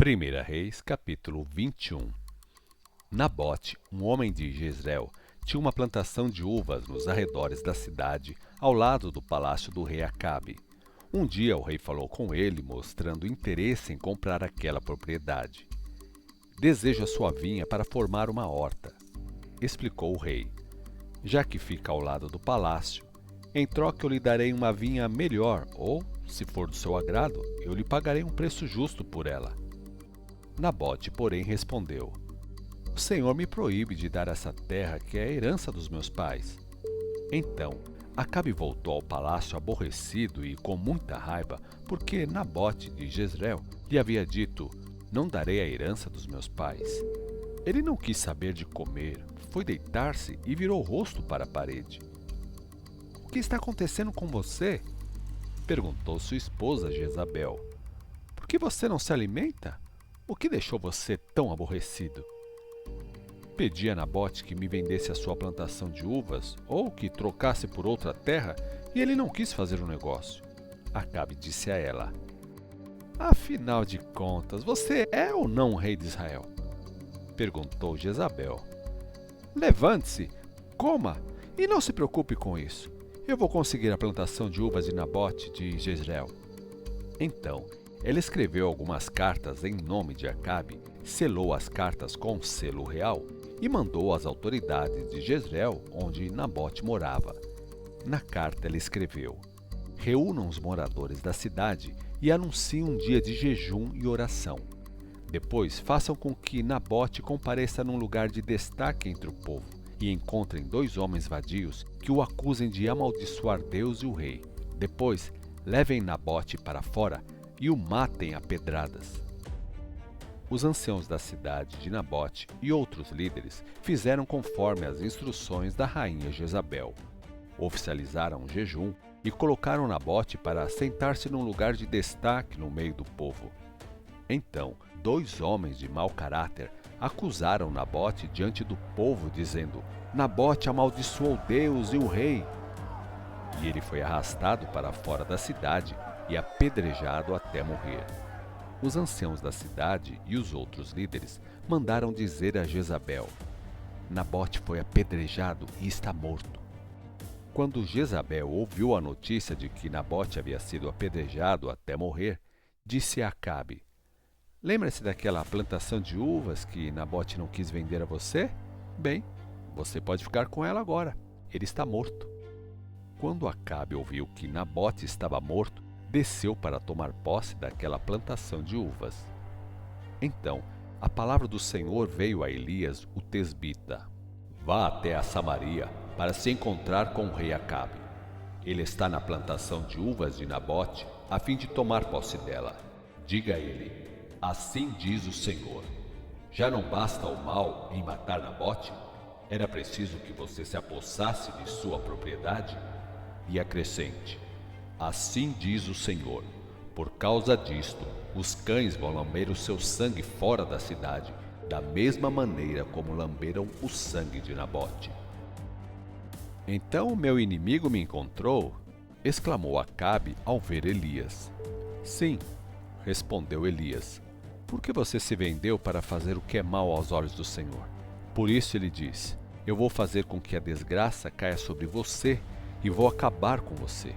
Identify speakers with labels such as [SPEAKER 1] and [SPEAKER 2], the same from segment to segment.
[SPEAKER 1] 1 Reis, capítulo 21. Nabote, um homem de Jezreel, tinha uma plantação de uvas nos arredores da cidade, ao lado do palácio do rei Acabe. Um dia o rei falou com ele, mostrando interesse em comprar aquela propriedade. Desejo a sua vinha para formar uma horta, explicou o rei. Já que fica ao lado do palácio, em troca eu lhe darei uma vinha melhor, ou, se for do seu agrado, eu lhe pagarei um preço justo por ela. Nabote, porém, respondeu: O Senhor me proíbe de dar essa terra que é a herança dos meus pais. Então, Acabe voltou ao palácio aborrecido e com muita raiva, porque Nabote de Jezreel lhe havia dito: Não darei a herança dos meus pais. Ele não quis saber de comer, foi deitar-se e virou o rosto para a parede. O que está acontecendo com você? Perguntou sua esposa Jezabel. Por que você não se alimenta? O que deixou você tão aborrecido? Pedi a Nabote que me vendesse a sua plantação de uvas ou que trocasse por outra terra e ele não quis fazer o negócio. Acabe disse a ela: Afinal de contas, você é ou não o rei de Israel? Perguntou Jezabel. Levante-se, coma e não se preocupe com isso. Eu vou conseguir a plantação de uvas de Nabote de Jezreel. Então, ela escreveu algumas cartas em nome de Acabe, selou as cartas com o selo real e mandou às autoridades de Jezreel, onde Nabote morava. Na carta ela escreveu: Reúnam os moradores da cidade e anunciem um dia de jejum e oração. Depois façam com que Nabote compareça num lugar de destaque entre o povo e encontrem 2 homens vadios que o acusem de amaldiçoar Deus e o rei. Depois, levem Nabote para fora e o matem a pedradas. Os anciãos da cidade de Nabote e outros líderes fizeram conforme as instruções da rainha Jezabel. Oficializaram o jejum e colocaram Nabote para sentar-se num lugar de destaque no meio do povo. Então, 2 homens de mau caráter acusaram Nabote diante do povo, dizendo: Nabote amaldiçoou Deus e o rei. E ele foi arrastado para fora da cidade e apedrejado até morrer. Os anciãos da cidade e os outros líderes mandaram dizer a Jezabel: Nabote foi apedrejado e está morto. Quando Jezabel ouviu a notícia de que Nabote havia sido apedrejado até morrer, disse a Acabe: Lembra-se daquela plantação de uvas que Nabote não quis vender a você? Bem, você pode ficar com ela agora. Ele está morto. Quando Acabe ouviu que Nabote estava morto, desceu para tomar posse daquela plantação de uvas. Então, a palavra do Senhor veio a Elias, o tesbita: Vá até a Samaria para se encontrar com o rei Acabe. Ele está na plantação de uvas de Nabote, a fim de tomar posse dela. Diga a ele: Assim diz o Senhor: Já não basta o mal em matar Nabote? Era preciso que você se apossasse de sua propriedade? E acrescente: Assim diz o Senhor: Por causa disto, os cães vão lamber o seu sangue fora da cidade, da mesma maneira como lamberam o sangue de Nabote. Então o meu inimigo me encontrou? Exclamou Acabe ao ver Elias. Sim, respondeu Elias. Por que você se vendeu para fazer o que é mal aos olhos do Senhor? Por isso ele disse: Eu vou fazer com que a desgraça caia sobre você e vou acabar com você.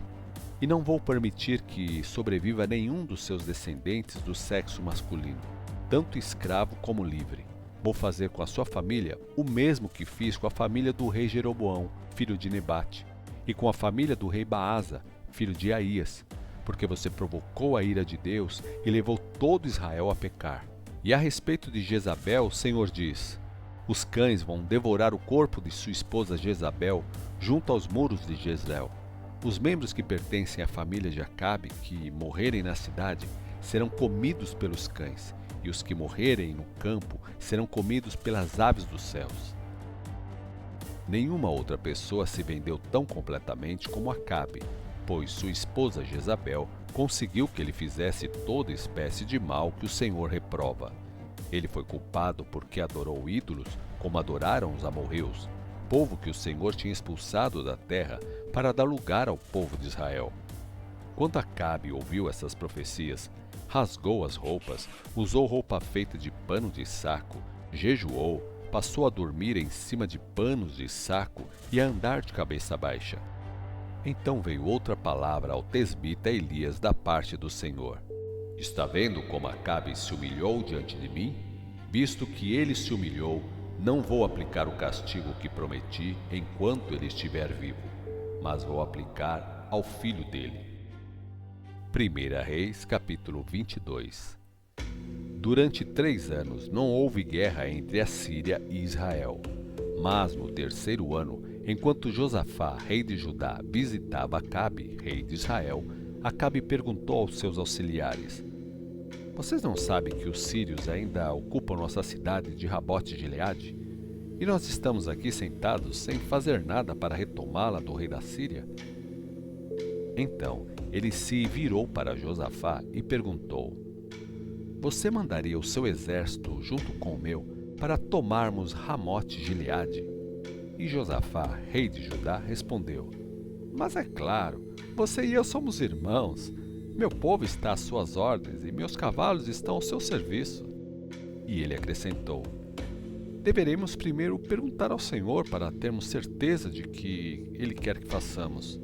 [SPEAKER 1] E não vou permitir que sobreviva nenhum dos seus descendentes do sexo masculino, tanto escravo como livre. Vou fazer com a sua família o mesmo que fiz com a família do rei Jeroboão, filho de Nebate, e com a família do rei Baasa, filho de Aías, porque você provocou a ira de Deus e levou todo Israel a pecar. E a respeito de Jezabel, o Senhor diz: Os cães vão devorar o corpo de sua esposa Jezabel junto aos muros de Jezreel. Os membros que pertencem à família de Acabe, que morrerem na cidade, serão comidos pelos cães, e os que morrerem no campo serão comidos pelas aves dos céus. Nenhuma outra pessoa se vendeu tão completamente como Acabe, pois sua esposa Jezabel conseguiu que ele fizesse toda espécie de mal que o Senhor reprova. Ele foi culpado porque adorou ídolos, como adoraram os amorreus, povo que o Senhor tinha expulsado da terra para dar lugar ao povo de Israel. Quando Acabe ouviu essas profecias, rasgou as roupas, usou roupa feita de pano de saco, jejuou, passou a dormir em cima de panos de saco e a andar de cabeça baixa. Então veio outra palavra ao tesbita Elias da parte do Senhor. Está vendo como Acabe se humilhou diante de mim? Visto que ele se humilhou, não vou aplicar o castigo que prometi enquanto ele estiver vivo, mas vou aplicar ao filho dele. 1 Reis, capítulo 22. Durante 3 anos não houve guerra entre a Síria e Israel. Mas no 3º ano, enquanto Josafá, rei de Judá, visitava Acabe, rei de Israel, Acabe perguntou aos seus auxiliares: Vocês não sabem que os sírios ainda ocupam nossa cidade de Ramote-Gileade? E nós estamos aqui sentados sem fazer nada para retomá-la do rei da Síria? Então ele se virou para Josafá e perguntou: Você mandaria o seu exército junto com o meu para tomarmos Ramote-Gileade? E Josafá, rei de Judá, respondeu: Mas é claro, você e eu somos irmãos. Meu povo está às suas ordens e meus cavalos estão ao seu serviço. E ele acrescentou: Deveremos primeiro perguntar ao Senhor para termos certeza de que Ele quer que façamos.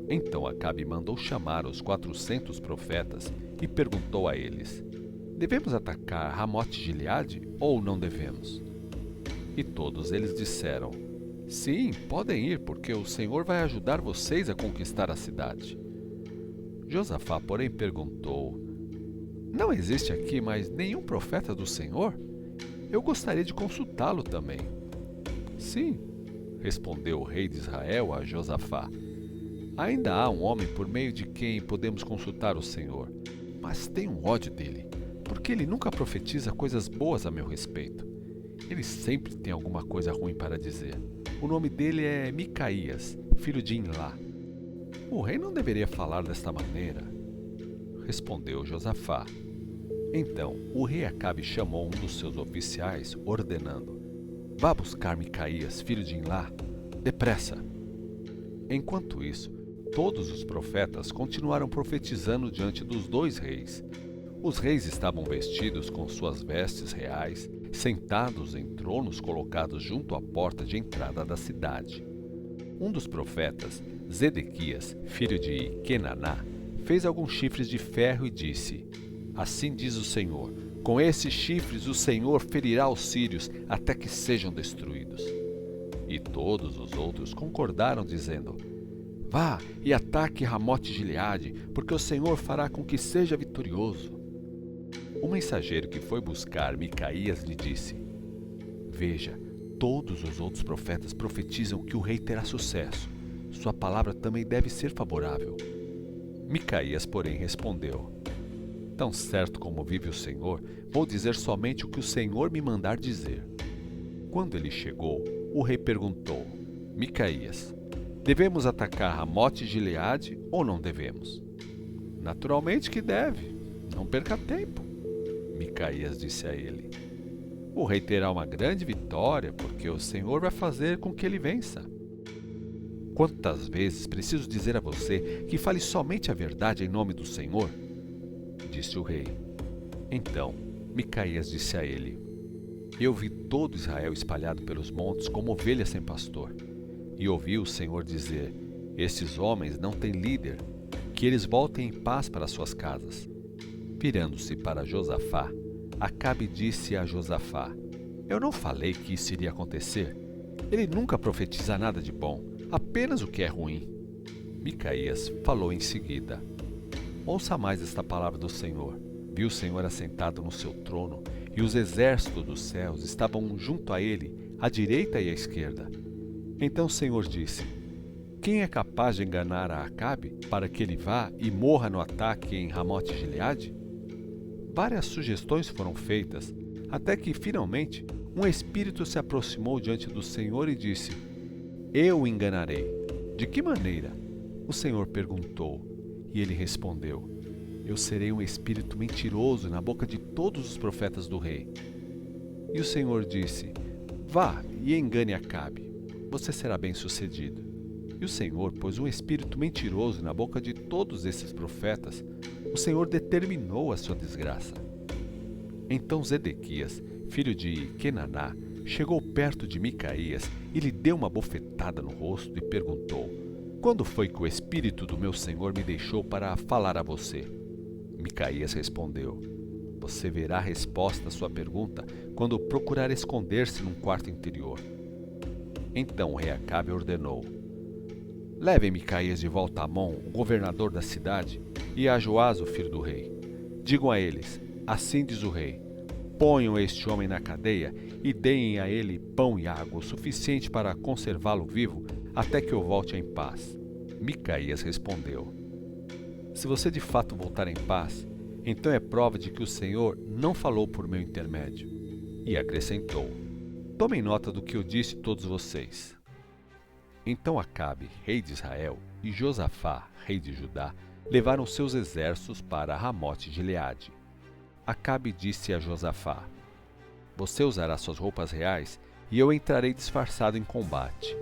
[SPEAKER 1] Então Acabe mandou chamar os 400 profetas e perguntou a eles: Devemos atacar Ramote-Gileade ou não devemos? E todos eles disseram: Sim, podem ir, porque o Senhor vai ajudar vocês a conquistar a cidade. Josafá, porém, perguntou: Não existe aqui mais nenhum profeta do Senhor? Eu gostaria de consultá-lo também. Sim, respondeu o rei de Israel a Josafá. Ainda há um homem por meio de quem podemos consultar o Senhor, mas tenho ódio dele, porque ele nunca profetiza coisas boas a meu respeito. Ele sempre tem alguma coisa ruim para dizer. O nome dele é Micaías, filho de Imlá. O rei não deveria falar desta maneira, respondeu Josafá. Então o rei Acabe chamou um dos seus oficiais, ordenando: Vá buscar Micaías, filho de Imlá, depressa. Enquanto isso, todos os profetas continuaram profetizando diante dos 2 reis. Os reis estavam vestidos com suas vestes reais, sentados em tronos colocados junto à porta de entrada da cidade. Um dos profetas, Zedequias, filho de Kenaná, fez alguns chifres de ferro e disse: Assim diz o Senhor, com esses chifres o Senhor ferirá os sírios até que sejam destruídos. E todos os outros concordaram, dizendo: Vá e ataque Ramote-Gileade, porque o Senhor fará com que seja vitorioso. O mensageiro que foi buscar Micaías lhe disse: Veja, todos os outros profetas profetizam que o rei terá sucesso. Sua palavra também deve ser favorável. Micaías, porém, respondeu: Tão certo como vive o Senhor, vou dizer somente o que o Senhor me mandar dizer. Quando ele chegou, o rei perguntou: Micaías, devemos atacar Ramote-Gileade ou não devemos? Naturalmente que deve. Não perca tempo. Micaías disse a ele: O rei terá uma grande vitória, porque o Senhor vai fazer com que ele vença. Quantas vezes preciso dizer a você que fale somente a verdade em nome do Senhor? Disse o rei. Então Micaías disse a ele: Eu vi todo Israel espalhado pelos montes como ovelhas sem pastor. E ouvi o Senhor dizer: Estes homens não têm líder, que eles voltem em paz para suas casas. Virando-se para Josafá, Acabe disse a Josafá: Eu não falei que isso iria acontecer? Ele nunca profetiza nada de bom, apenas o que é ruim. Micaías falou em seguida: Ouça mais esta palavra do Senhor. Vi o Senhor assentado no seu trono, e os exércitos dos céus estavam junto a ele, à direita e à esquerda. Então o Senhor disse: Quem é capaz de enganar a Acabe para que ele vá e morra no ataque em Ramote-Gileade? Várias sugestões foram feitas, até que, finalmente, um espírito se aproximou diante do Senhor e disse: Eu o enganarei. De que maneira? O Senhor perguntou, e ele respondeu: Eu serei um espírito mentiroso na boca de todos os profetas do rei. E o Senhor disse: Vá e engane Acabe. Você será bem-sucedido. E o Senhor pôs um espírito mentiroso na boca de todos esses profetas. O Senhor determinou a sua desgraça. Então Zedequias, filho de Quenaná, chegou perto de Micaías e lhe deu uma bofetada no rosto e perguntou: Quando foi que o espírito do meu senhor me deixou para falar a você? Micaías respondeu: Você verá a resposta à sua pergunta quando procurar esconder-se num quarto interior. Então o rei Acabe ordenou: Levem Micaías de volta a Amon, o governador da cidade, e a Joás, o filho do rei. Digam a eles: Assim diz o rei: Ponham este homem na cadeia e deem a ele pão e água o suficiente para conservá-lo vivo até que eu volte em paz. Micaías respondeu: Se você de fato voltar em paz, então é prova de que o Senhor não falou por meu intermédio. E acrescentou: Tomem nota do que eu disse a todos vocês. Então Acabe, rei de Israel, e Josafá, rei de Judá, levaram seus exércitos para Ramote de Gileade. Acabe disse a Josafá: Você usará suas roupas reais e eu entrarei disfarçado em combate.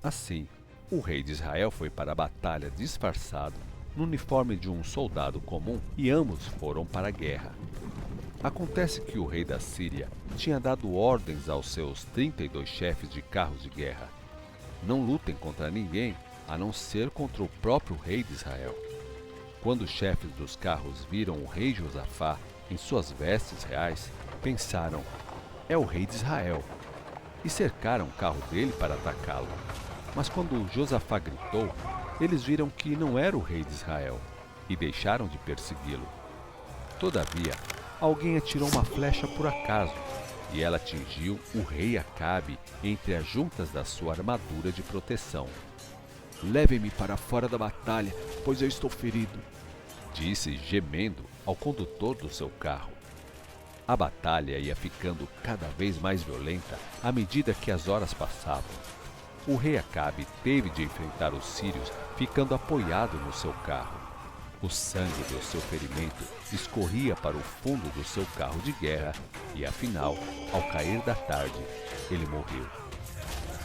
[SPEAKER 1] Assim, o rei de Israel foi para a batalha disfarçado, no uniforme de um soldado comum, e ambos foram para a guerra. Acontece que o rei da Síria tinha dado ordens aos seus 32 chefes de carros de guerra: Não lutem contra ninguém, a não ser contra o próprio rei de Israel. Quando os chefes dos carros viram o rei Josafá em suas vestes reais, pensaram: É o rei de Israel, e cercaram o carro dele para atacá-lo. Mas quando Josafá gritou, eles viram que não era o rei de Israel, e deixaram de persegui-lo. Todavia, alguém atirou uma flecha por acaso, e ela atingiu o rei Acabe entre as juntas da sua armadura de proteção. Levem-me para fora da batalha, pois eu estou ferido, disse, gemendo, ao condutor do seu carro. A batalha ia ficando cada vez mais violenta à medida que as horas passavam. O rei Acabe teve de enfrentar os sírios ficando apoiado no seu carro. O sangue do seu ferimento escorria para o fundo do seu carro de guerra e, afinal, ao cair da tarde, ele morreu.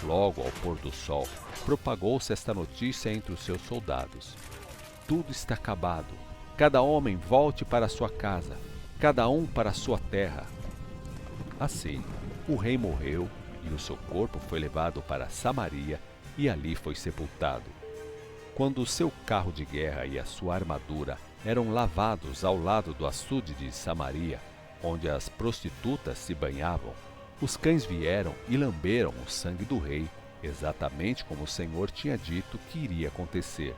[SPEAKER 1] Logo ao pôr do sol, propagou-se esta notícia entre os seus soldados: Tudo está acabado. Cada homem volte para sua casa, cada um para sua terra. Assim, o rei morreu e o seu corpo foi levado para Samaria e ali foi sepultado. Quando o seu carro de guerra e a sua armadura eram lavados ao lado do açude de Samaria, onde as prostitutas se banhavam, os cães vieram e lamberam o sangue do rei, exatamente como o Senhor tinha dito que iria acontecer.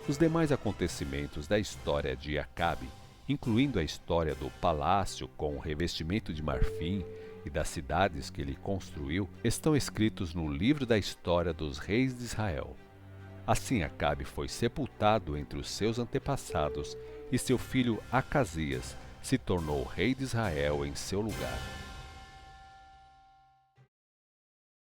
[SPEAKER 1] Os demais acontecimentos da história de Acabe, incluindo a história do palácio com o revestimento de marfim e das cidades que ele construiu, estão escritos no livro da história dos reis de Israel. Assim Acabe foi sepultado entre os seus antepassados e seu filho Acasias se tornou rei de Israel em seu lugar.